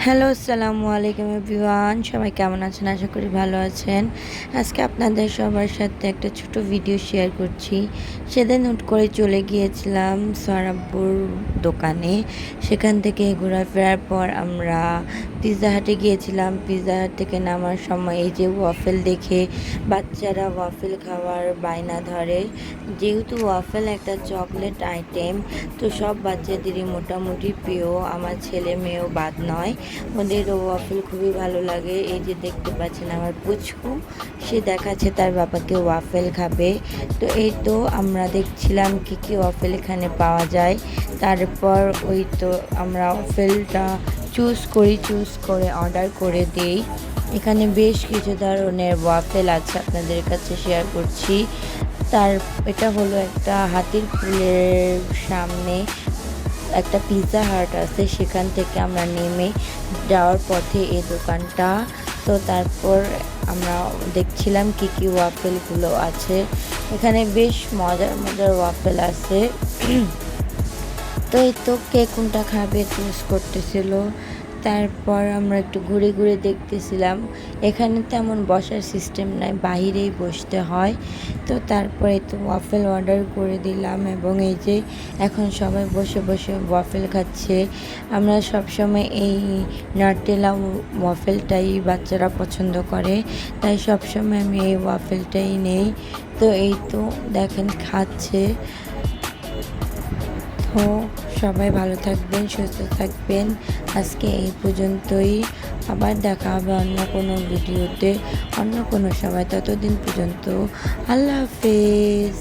Hello, আসসালামু আলাইকুম everyone. সবাই কেমন আছেন? আশা করি ভালো আছেন। আজকে আপনাদের সবার সাথে একটা ছোট ভিডিও শেয়ার করছি। সেদিন হুট করে চলে গিয়েছিলাম সরাব্বুর দোকানে। সেখান থেকে ঘোরাফেরার পর আমরা পিৎজা হাটে গিয়েছিলাম। পিৎজা হাট থেকে নামার সময় এই যে ওয়াফেল দেখে বাচ্চারা ওয়াফেল খাওয়ার বায়না ধরে। যেহেতু ওয়াফেল একটা চকলেট আইটেম, তো সব বাচ্চাদেরই মোটামুটি প্রিয়, আমার ছেলে মেয়েও বাদ নয়। ওদের ওয়াফেল খুবই ভালো লাগে। এই যে দেখতে পাচ্ছেন আমার পুচকু, সে দেখাচ্ছে তার বাবাকে ওয়াফেল খাবে। তো এই তো আমরা দেখছিলাম কি কি ওয়াফেল এখানে পাওয়া যায়। তারপর ওই তো আমরা ওয়াফেলটা চুজ করে অর্ডার করে দিই। এখানে বেশ কিছু ধরনের ওয়াফেল আছে, আপনাদের কাছে শেয়ার করছি। তার এটা হলো একটা হাতির পুলের সামনে একটা পিৎজা হাট আছে, সেখান থেকে আমরা নেমে যাওয়ার পথে এই দোকানটা। তো তারপর আমরা দেখছিলাম কি কি ওয়াফেলগুলো আছে। এখানে বেশ মজার মজার ওয়াফেল আছে। তো এই তো কে কোনটা খাবে চুজ করতেছিল। তারপর আমরা একটু ঘুরে ঘুরে দেখতেছিলাম। এখানে তেমন বসার সিস্টেম নাই, বাহিরেই বসতে হয়। তো তারপরে তো ওয়াফেল অর্ডার করে দিলাম এবং এই যে এখন সবাই বসে বসে ওয়াফেল খাচ্ছে। আমরা সবসময় এই নাটেলা ওয়াফেলটাই বাচ্চারা পছন্দ করে, তাই সবসময় আমি এই ওয়াফেলটাই নেই। তো এই তো দেখেন খাচ্ছে। তো সবাই ভালো থাকবেন, সুস্থ থাকবেন। আজকে এই পর্যন্তই। আবার দেখা হবে অন্য কোনো ভিডিওতে, অন্য কোনো সময়। ততদিন পর্যন্ত আল্লাহ হাফেজ।